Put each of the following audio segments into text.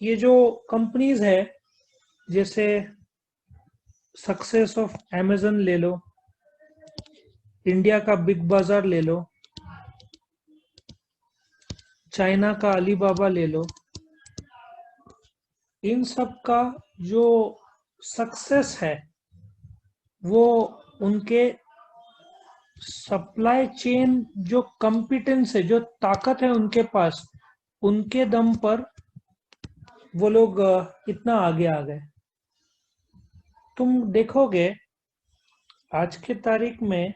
ये जो कंपनीज है, जैसे सक्सेस ऑफ अमेजन ले लो, इंडिया का बिग बाजार ले लो, चाइना का अलीबाबा ले लो, इन सब का जो सक्सेस है वो उनके सप्लाई चेन, जो कॉम्पिटेंस है, जो ताकत है उनके पास, उनके दम पर वो लोग इतना आगे आ गए। तुम देखोगे आज के तारीख में,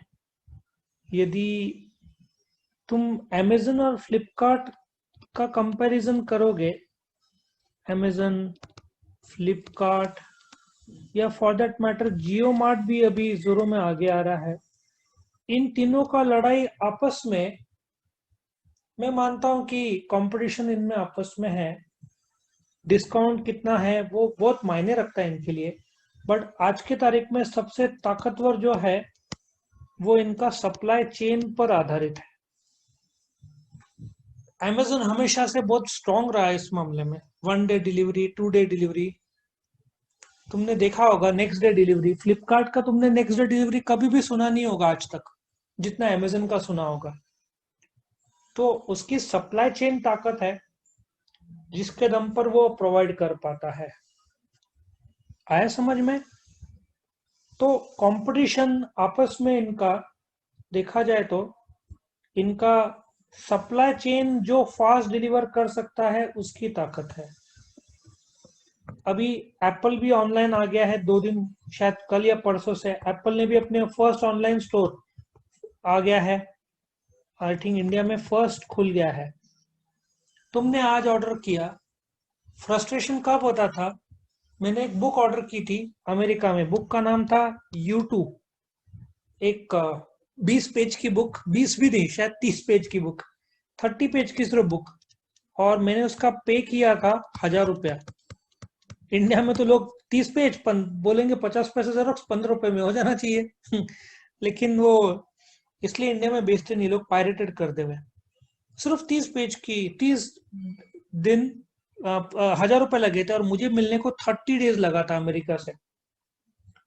यदि तुम अमेजन और फ्लिपकार्ट का कंपैरिजन करोगे, अमेजन, फ्लिपकार्ट या for that matter Jio mart भी अभी जोरों में आगे आ रहा है, इन तीनों का लड़ाई आपस में, मैं मानता हूं कि कंपटीशन इनमें आपस में है। डिस्काउंट कितना है वो बहुत मायने रखता है इनके लिए, बट आज की तारीख में सबसे ताकतवर जो है वो इनका सप्लाई चेन पर आधारित है। अमेजन हमेशा से बहुत स्ट्रांग रहा है इस मामले में। 1 डे डिलीवरी, 2 डे डिलीवरी, तुमने देखा होगा नेक्स्ट डे डिलीवरी। फ्लिपकार्ट का तुमने नेक्स्ट डे डिलीवरी कभी भी सुना नहीं होगा आज तक, जितना अमेजन का सुना होगा। तो उसकी सप्लाई चेन ताकत है जिसके दम पर वो प्रोवाइड कर पाता है। आया समझ में? तो कंपटीशन आपस में इनका देखा जाए तो, इनका सप्लाई चेन जो फास्ट डिलीवर कर सकता है उसकी ताकत है। अभी एप्पल भी ऑनलाइन आ गया है, 2 दिन शायद कल या परसों से एप्पल ने भी अपने फर्स्ट ऑनलाइन स्टोर आ गया है। आई थिंक इंडिया में फर्स्ट खुल गया है। तुमने आज ऑर्डर किया, फ्रस्ट्रेशन कब होता था? मैंने एक बुक ऑर्डर की थी अमेरिका में, बुक का नाम था U2। एक 20 पेज की बुक, 20 भी नहीं शायद 30 पेज की बुक, 30 पेज की सिर्फ बुक, और मैंने उसका पे किया था 1000 रुपया। इंडिया में तो लोग 30 पेज बोलेंगे 50 पैसे जेरोक्स, 15 रुपए में हो जाना चाहिए लेकिन वो इसलिए इंडिया में बेचते नहीं, लोग पायरेटेड कर देवे। सिर्फ 30 पेज की, 30 दिन, 1000 रुपए लगे थे, और मुझे मिलने को 30 डेज लगा था अमेरिका से।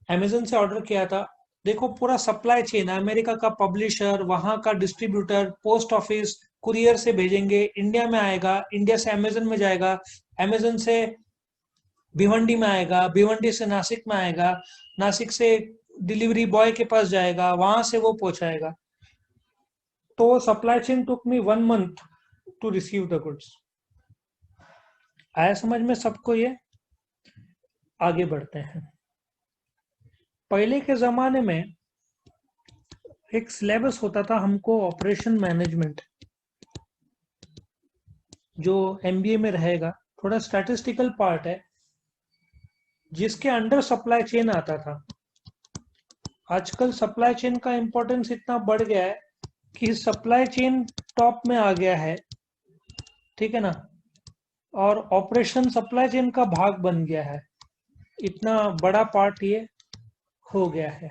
अमेजन से ऑर्डर किया था। देखो पूरा सप्लाई चेन, अमेरिका का पब्लिशर, वहां का डिस्ट्रीब्यूटर, पोस्ट ऑफिस, कुरियर से भेजेंगे, इंडिया में आएगा, इंडिया से अमेजन में जाएगा, अमेजन से भिवंडी में आएगा, भिवंडी से नासिक में आएगा, नासिक से डिलीवरी बॉय के पास जाएगा, वहां से वो पहुंचाएगा। तो supply chain took me 1 month to receive the goods. आया समझ में सबको ये? आगे बढ़ते हैं। पहले के जमाने में एक सिलेबस होता था हमको, ऑपरेशन मैनेजमेंट, जो MBA में रहेगा, थोड़ा स्टैटिस्टिकल पार्ट है, जिसके अंडर सप्लाई चेन आता था। आजकल सप्लाई चेन का इंपॉर्टेंस इतना बढ़ गया है कि सप्लाई चेन टॉप में आ गया है, ठीक है ना, और ऑपरेशन सप्लाई चेन का भाग बन गया है। इतना बड़ा पार्ट ये हो गया है।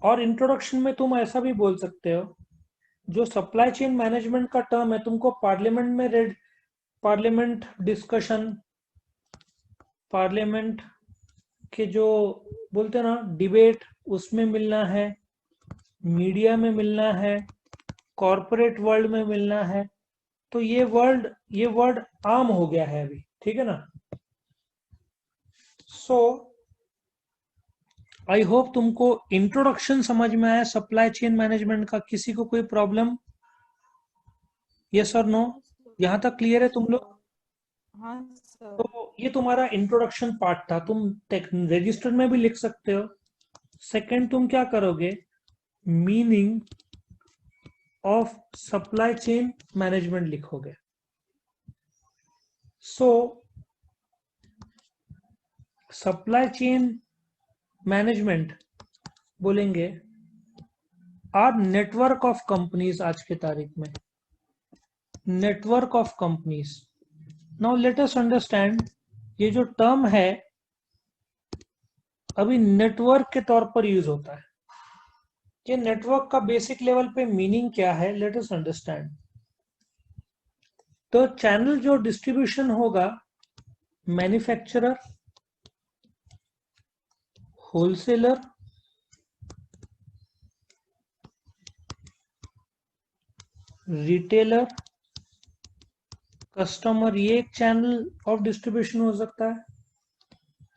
और इंट्रोडक्शन में तुम ऐसा भी बोल सकते हो, जो सप्लाई चेन मैनेजमेंट का टर्म है, तुमको पार्लियामेंट में रेड, पार्लियामेंट डिस्कशन, पार्लियामेंट के जो बोलते हैं ना डिबेट, उसमें मिलना है, मीडिया में मिलना है, कॉरपोरेट वर्ल्ड में मिलना है। तो ये वर्ड आम हो गया है अभी, ठीक है ना। सो आई होप तुमको इंट्रोडक्शन समझ में आया सप्लाई चेन मैनेजमेंट का। किसी को कोई प्रॉब्लम? यस और नो? यहां तक क्लियर है तुम लोग? हाँ सर। तो ये तुम्हारा इंट्रोडक्शन पार्ट था, तुम रजिस्टर में भी लिख सकते हो। सेकंड तुम क्या करोगे? Meaning of supply chain management लिखोगे। सो सप्लाई चेन मैनेजमेंट बोलेंगे आर नेटवर्क ऑफ कंपनीज। आज के तारीख में network of companies. Now let us understand, ये जो टर्म है अभी नेटवर्क के तौर पर यूज होता है। ये नेटवर्क का बेसिक लेवल पे मीनिंग क्या है, लेट अस अंडरस्टैंड। तो चैनल जो डिस्ट्रीब्यूशन होगा, मैन्युफैक्चरर, होलसेलर, रिटेलर, कस्टमर, ये एक चैनल ऑफ डिस्ट्रीब्यूशन हो सकता है,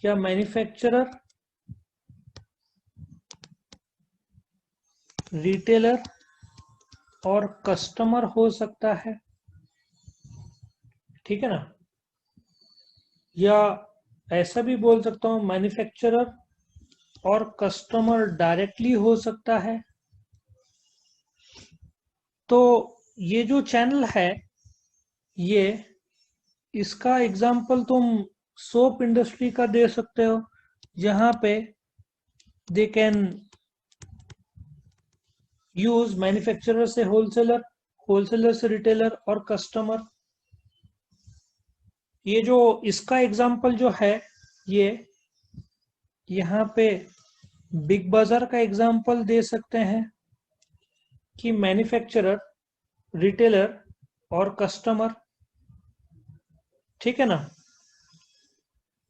या मैन्युफैक्चरर, रिटेलर और कस्टमर हो सकता है, ठीक है ना। या ऐसा भी बोल सकता हूं, मैन्युफैक्चरर और कस्टमर डायरेक्टली हो सकता है। तो ये जो चैनल है, ये इसका एग्जांपल तुम सोप इंडस्ट्री का दे सकते हो, जहां पे दे कैन यूज मैन्युफैक्चरर से होलसेलर, होलसेलर से रिटेलर और कस्टमर। ये जो इसका एग्जांपल जो है, ये यहाँ पे बिग बाजार का एग्जांपल दे सकते हैं कि मैन्युफैक्चरर, रिटेलर और कस्टमर, ठीक है ना।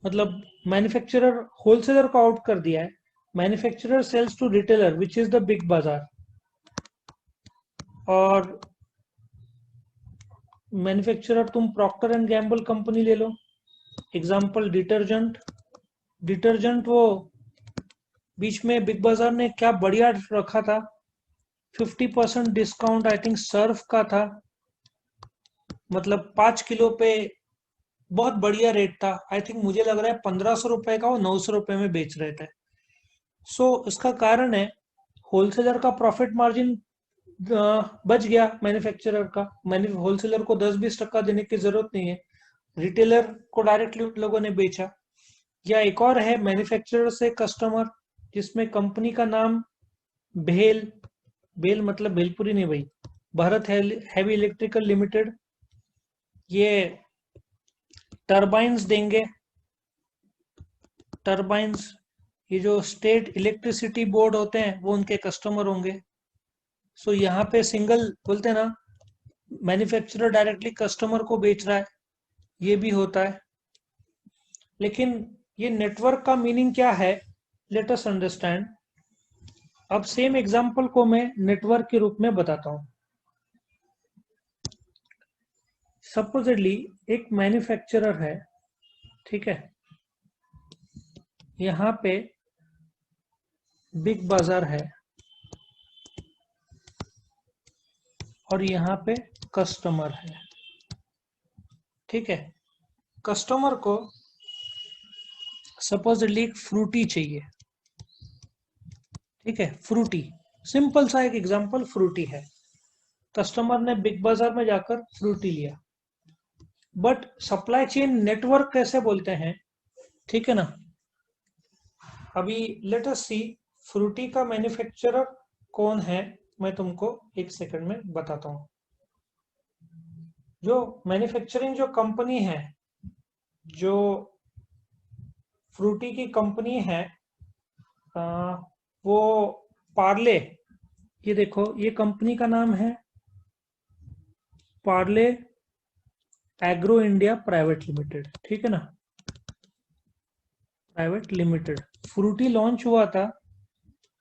मतलब मैन्युफैक्चरर होलसेलर को आउट कर दिया है, manufacturer sells to retailer which is the big Bazaar, और मैन्युफैक्चरर तुम प्रॉक्टर एंड गैम्बल कंपनी ले लो, एग्जांपल डिटर्जेंट। डिटर्जेंट वो बीच में बिग बाजार ने क्या बढ़िया रखा था, 50% डिस्काउंट आई थिंक सर्फ का था, मतलब 5 किलो पे बहुत बढ़िया रेट था। आई थिंक मुझे लग रहा है 1500 रुपए का वो 900 रुपए में बेच रहे थे। सो इसका कारण है होलसेलर का प्रॉफिट मार्जिन बच गया, मैन्युफैक्चरर का, होलसेलर को 10-20% देने की जरूरत नहीं है, रिटेलर को डायरेक्टली उन लोगों ने बेचा। या एक और है मैन्युफैक्चरर से कस्टमर, जिसमें कंपनी का नाम भेल, भेल मतलब भेलपुरी नहीं भाई, भारत हैवी इलेक्ट्रिकल लिमिटेड, ये टरबाइन्स देंगे, टरबाइन्स, ये जो स्टेट इलेक्ट्रिसिटी बोर्ड होते हैं वो उनके कस्टमर होंगे। सो यहाँ पे सिंगल बोलते हैं ना, मैन्युफैक्चरर डायरेक्टली कस्टमर को बेच रहा है, ये भी होता है। लेकिन ये नेटवर्क का मीनिंग क्या है, लेट अस अंडरस्टैंड। अब सेम एग्जांपल को मैं नेटवर्क के रूप में बताता हूं। सपोजिटली एक मैन्युफैक्चरर है, ठीक है, यहाँ पे बिग बाजार है और यहाँ पे कस्टमर है, ठीक है। कस्टमर को सपोजिटली एक फ्रूटी चाहिए, ठीक है, फ्रूटी, सिंपल सा एक एग्जांपल फ्रूटी है। कस्टमर ने बिग बाजार में जाकर फ्रूटी लिया, बट सप्लाई चेन नेटवर्क कैसे बोलते हैं, ठीक है ना। अभी लेट अस सी फ्रूटी का मैन्युफैक्चरर कौन है, मैं तुमको एक सेकंड में बताता हूं। जो मैन्युफैक्चरिंग जो कंपनी है, जो फ्रूटी की कंपनी है, वो पार्ले, ये देखो ये कंपनी का नाम है Parle agro India private limited, ठीक है ना, प्राइवेट लिमिटेड। फ्रूटी लॉन्च हुआ था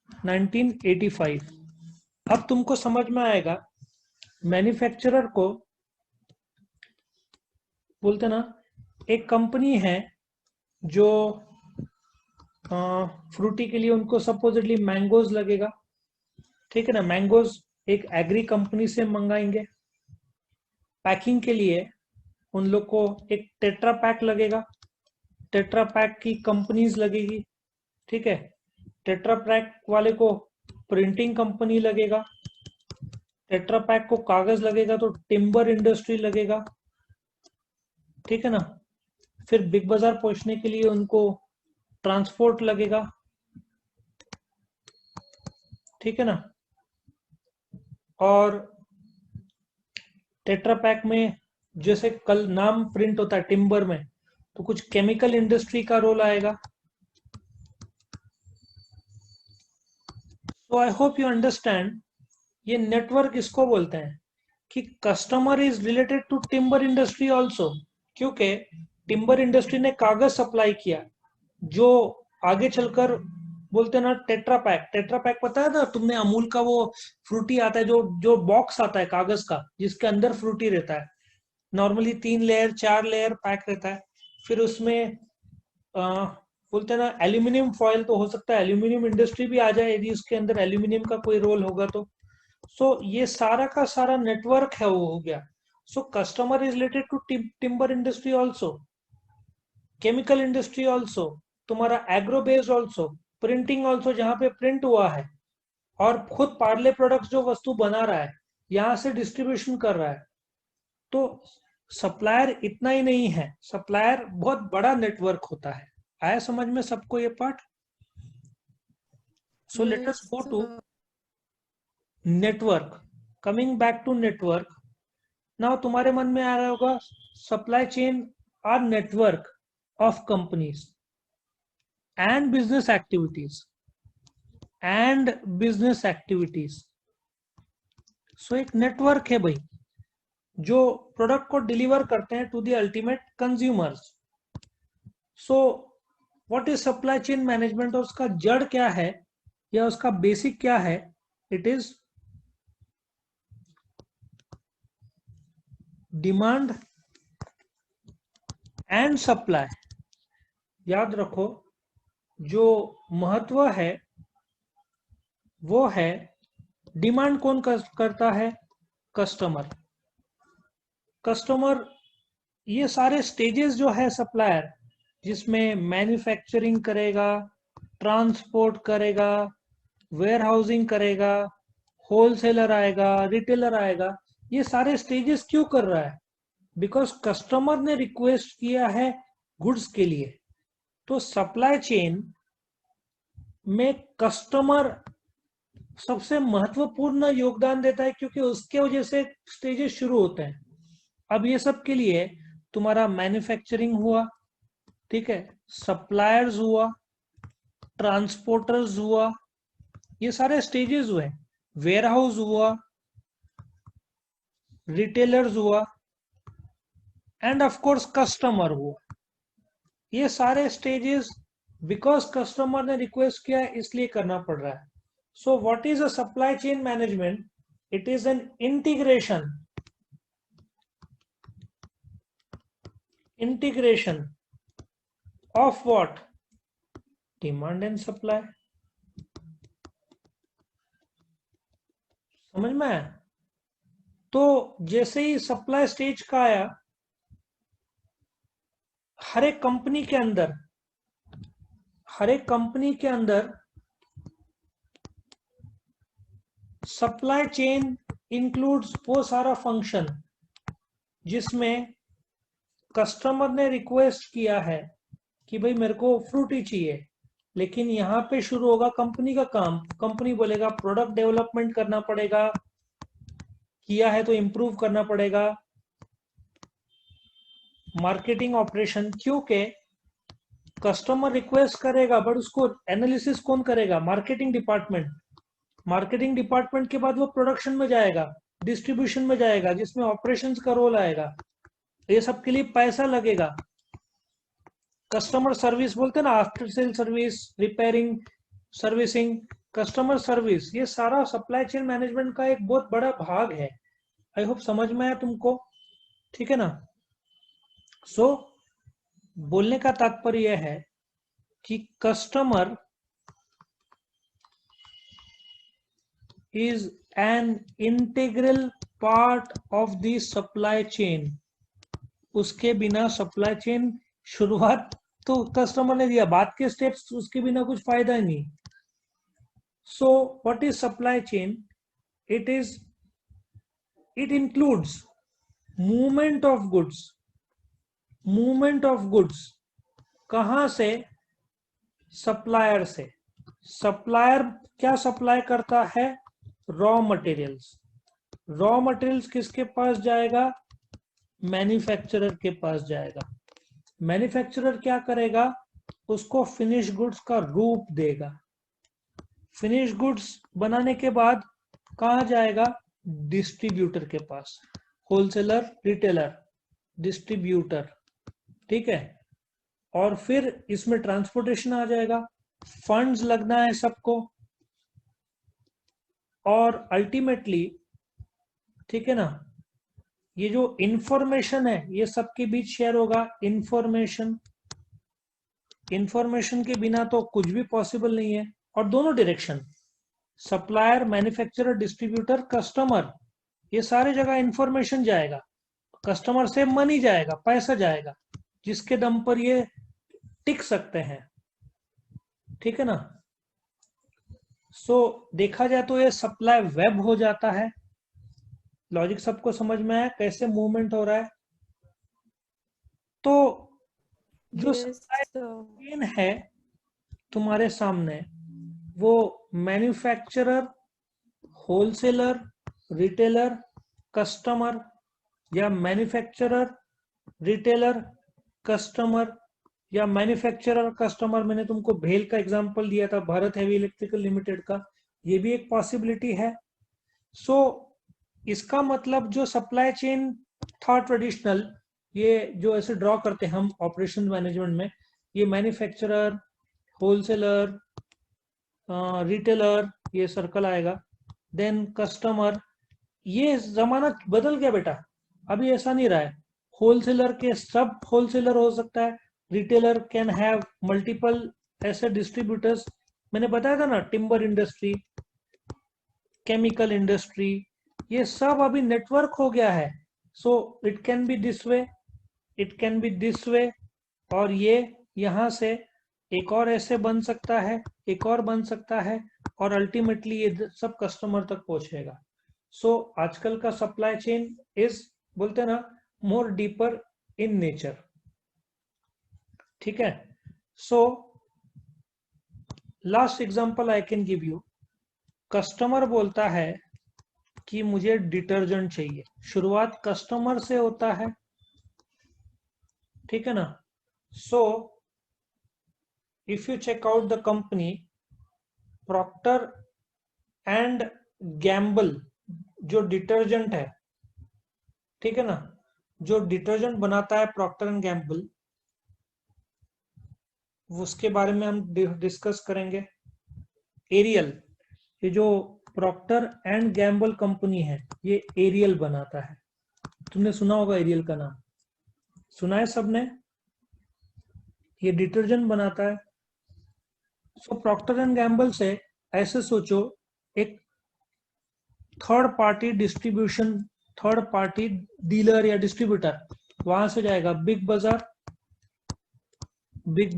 1985। अब तुमको समझ में आएगा, मैन्युफैक्चरर को बोलते ना, एक कंपनी है जो फ्रूटी के लिए उनको सपोजिटली मैंगोज लगेगा, ठीक है ना, मैंगोज एक एग्री कंपनी से मंगाएंगे, पैकिंग के लिए उन लोग को एक टेट्रा पैक लगेगा, टेट्रा पैक की कंपनीज लगेगी, ठीक है, टेट्रा पैक वाले को प्रिंटिंग कंपनी लगेगा, टेट्रा पैक को कागज लगेगा तो टिम्बर इंडस्ट्री लगेगा, ठीक है ना। फिर बिग बाजार पहुंचने के लिए उनको ट्रांसपोर्ट लगेगा, ठीक है ना। और टेट्रा पैक में जैसे कल नाम प्रिंट होता है टिम्बर में, तो कुछ केमिकल इंडस्ट्री का रोल आएगा। So I hope you understand, ये नेटवर्क इसको बोलते हैं कि customer is related to timber industry also, क्योंकि टिम्बर इंडस्ट्री ने कागज सप्लाई किया जो आगे चलकर बोलते ना टेट्रा पैक पता है ना तुमने, अमूल का वो फ्रूटी आता है जो जो बॉक्स आता है कागज का जिसके अंदर फ्रूटी रहता है, नॉर्मली 3 लेयर 4 लेयर पैक रहता है, फिर उसमें बोलते हैं ना एल्यूमिनियम फॉयल, तो हो सकता है एल्यूमिनियम इंडस्ट्री भी आ जाए यदि उसके अंदर एल्यूमिनियम का कोई रोल होगा तो। सो ये सारा का सारा नेटवर्क है वो हो गया। So customer is related to timber industry also, chemical industry also, तुम्हारा agro based also, printing also जहां पे प्रिंट हुआ है, और खुद पार्ले प्रोडक्ट्स जो वस्तु बना रहा है यहां से डिस्ट्रीब्यूशन कर रहा है। तो सप्लायर इतना ही नहीं है, सप्लायर बहुत बड़ा नेटवर्क होता है। आया समझ में सबको ये part? So let us Yes, go to sir. Network. Coming back to network, now तुम्हारे मन में आ रहा होगा supply chain are network of companies and business activities so एक नेटवर्क है भाई जो प्रोडक्ट को डिलीवर करते हैं to the ultimate consumers. So what is supply chain management, और उसका जड़ क्या है या उसका बेसिक क्या है? It is demand and supply. याद रखो जो महत्व है वो है डिमांड कौन करता है? कस्टमर। कस्टमर ये सारे स्टेजेस जो है सप्लायर, जिसमें मैन्युफैक्चरिंग करेगा, ट्रांसपोर्ट करेगा, वेयर हाउसिंग करेगा, होलसेलर आएगा, रिटेलर आएगा, ये सारे स्टेजेस क्यों कर रहा है? बिकॉज कस्टमर ने रिक्वेस्ट किया है गुड्स के लिए। तो सप्लाई चेन में कस्टमर सबसे महत्वपूर्ण योगदान देता है क्योंकि उसके वजह से स्टेजेस शुरू होते हैं। अब ये सब के लिए तुम्हारा मैन्युफैक्चरिंग हुआ, ठीक है, सप्लायर्स हुआ, ट्रांसपोर्टर्स हुआ, ये सारे स्टेजेस हुए, वेयर हाउस हुआ, रिटेलर्स हुआ, एंड ऑफ कोर्स कस्टमर हुआ। ये सारे स्टेजेस बिकॉज कस्टमर ने रिक्वेस्ट किया इसलिए करना पड़ रहा है। सो what is a supply chain management? It is an integration of what? Demand and supply। समझ में आया? तो जैसे ही सप्लाई स्टेज का आया, हर एक कंपनी के अंदर सप्लाई चेन इंक्लूड्स वो सारा फंक्शन जिसमें कस्टमर ने रिक्वेस्ट किया है कि भाई मेरे को फ्रूटी चाहिए, लेकिन यहाँ पे शुरू होगा कंपनी का काम। कंपनी बोलेगा प्रोडक्ट डेवलपमेंट करना पड़ेगा, किया है तो इम्प्रूव करना पड़ेगा, मार्केटिंग ऑपरेशन, क्योंकि कस्टमर रिक्वेस्ट करेगा बट उसको एनालिसिस कौन करेगा? Marketing department. मार्केटिंग डिपार्टमेंट के बाद वो प्रोडक्शन में जाएगा, डिस्ट्रीब्यूशन में जाएगा, जिसमें ऑपरेशंस का रोल आएगा। ये सब के लिए पैसा लगेगा। कस्टमर सर्विस बोलते हैं ना, after sale service, repairing, servicing, customer service, ये सारा सप्लाई चेन मैनेजमेंट का एक बहुत बड़ा भाग है। आई होप समझ में आया तुमको, ठीक है ना? सो बोलने का तात्पर्य यह है कि customer is an integral part of the supply chain. उसके बिना सप्लाई चेन शुरुआत तो कस्टमर ने दिया, बाद के स्टेप्स उसके बिना कुछ फायदा ही नहीं। सो what is supply chain? it includes movement of goods. कहां से? सप्लायर से। सप्लायर क्या सप्लाई करता है? Raw materials. रॉ मटेरियल्स किसके पास जाएगा? मैन्युफैक्चरर के पास जाएगा। मैन्युफैक्चरर क्या करेगा? उसको फिनिश गुड्स का रूप देगा। फिनिश गुड्स बनाने के बाद कहां जाएगा? डिस्ट्रीब्यूटर के पास, होलसेलर, रिटेलर, डिस्ट्रीब्यूटर, ठीक है। और फिर इसमें ट्रांसपोर्टेशन आ जाएगा, फंड्स लगना है सबको, और अल्टीमेटली, ठीक है ना, ये जो इंफॉर्मेशन है ये सबके बीच शेयर होगा। इंफॉर्मेशन के बिना तो कुछ भी पॉसिबल नहीं है। और दोनों direction, supplier, manufacturer, distributor, customer, ये सारी जगह इंफॉर्मेशन जाएगा, कस्टमर से मनी जाएगा, पैसा जाएगा, जिसके दम पर ये टिक सकते हैं, ठीक है ना। देखा जाए तो ये सप्लाई वेब हो जाता है। लॉजिक सबको समझ में आया कैसे मूवमेंट हो रहा है? तो जो Yes, सप्लाई sir. चेन है तुम्हारे सामने, वो मैन्युफैक्चरर, होलसेलर, रिटेलर, कस्टमर, या मैन्युफैक्चरर, रिटेलर, कस्टमर, या मैन्युफैक्चरर, कस्टमर। मैंने तुमको भेल का एग्जांपल दिया था, भारत हेवी इलेक्ट्रिकल लिमिटेड का, ये भी एक पॉसिबिलिटी है। इसका मतलब जो सप्लाई चेन था ट्रेडिशनल, ये जो ऐसे ड्रॉ करते हैं हम ऑपरेशन मैनेजमेंट में, ये मैन्युफैक्चरर, होलसेलर, रिटेलर, ये सर्कल आएगा, देन कस्टमर। ये जमाना बदल गया बेटा, अभी ऐसा नहीं रहा है। होलसेलर के सब होलसेलर हो सकता है, रिटेलर कैन हैव मल्टीपल ऐसे डिस्ट्रीब्यूटर्स। मैंने बताया था ना, टिम्बर इंडस्ट्री, केमिकल इंडस्ट्री, ये सब अभी नेटवर्क हो गया है। So it can be this way, it can be this way, और ये यहां से एक और ऐसे बन सकता है, एक और बन सकता है, और अल्टीमेटली ये सब कस्टमर तक पहुंचेगा। आजकल का सप्लाई चेन इज, बोलते हैं ना, मोर डीपर इन नेचर, ठीक है। Last example I can give you. Customer बोलता है कि मुझे डिटर्जेंट चाहिए, शुरुआत कस्टमर से होता है, ठीक है ना। If you check out the company Procter and Gamble, जो डिटर्जेंट है, ठीक है ना, जो डिटर्जेंट बनाता है प्रॉक्टर एंड गैम्बल, उसके बारे में हम डिस्कस करेंगे। एरियल, ये जो प्रॉक्टर एंड गैम्बल कंपनी है, ये एरियल बनाता है। तुमने सुना होगा एरियल का नाम, सुना है सबने? ये डिटर्जेंट बनाता है। प्रॉक्टर एंड गैम्बल से ऐसे सोचो, एक third party distribution, third party dealer या डिस्ट्रीब्यूटर वहां से जाएगा बिग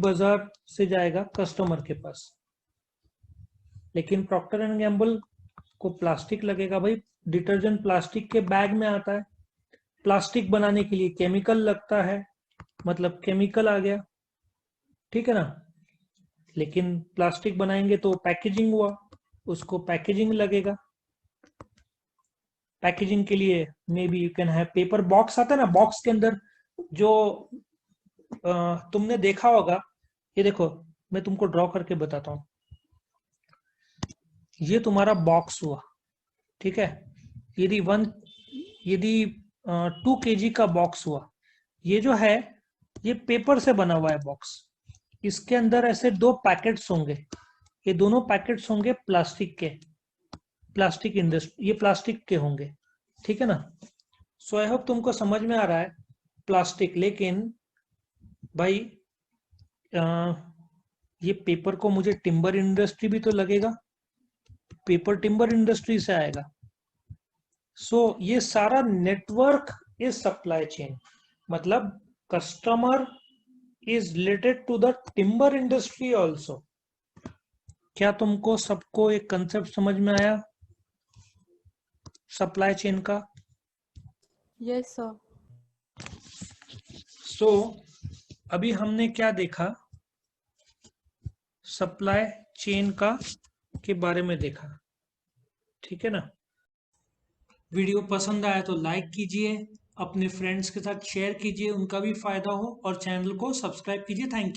बाजार से जाएगा कस्टमर के पास। लेकिन प्रॉक्टर एंड गैम्बल को प्लास्टिक लगेगा भाई, डिटर्जेंट प्लास्टिक के बैग में आता है, प्लास्टिक बनाने के लिए केमिकल लगता है, मतलब केमिकल आ गया, ठीक है ना। लेकिन प्लास्टिक बनाएंगे तो पैकेजिंग हुआ, उसको पैकेजिंग लगेगा। पैकेजिंग के लिए may be you can have paper box, आता है ना, बॉक्स के अंदर जो तुमने देखा होगा, ये देखो मैं तुमको ड्रॉ करके बताता हूँ। ये तुम्हारा बॉक्स हुआ, ठीक है। यदि 2 kg का बॉक्स हुआ, ये जो है ये पेपर से बना हुआ है बॉक्स। इसके अंदर ऐसे 2 पैकेट्स होंगे, ये दोनों पैकेट्स होंगे प्लास्टिक के, प्लास्टिक इंडस्ट्री, ये प्लास्टिक के होंगे, ठीक है ना। आई होप तुमको समझ में आ रहा है प्लास्टिक। लेकिन भाई ये पेपर को मुझे टिम्बर इंडस्ट्री भी तो लगेगा, पेपर टिम्बर इंडस्ट्री से आएगा। ये सारा नेटवर्क इज सप्लाई चेन, मतलब customer is related to the timber industry also. क्या तुमको सबको एक कंसेप्ट समझ में आया सप्लाई चेन का? Yes, sir. अभी हमने क्या देखा, सप्लाई चेन का के बारे में देखा, ठीक है ना। वीडियो पसंद आया तो लाइक कीजिए, अपने फ्रेंड्स के साथ शेयर कीजिए, उनका भी फायदा हो, और चैनल को सब्सक्राइब कीजिए। Thank you.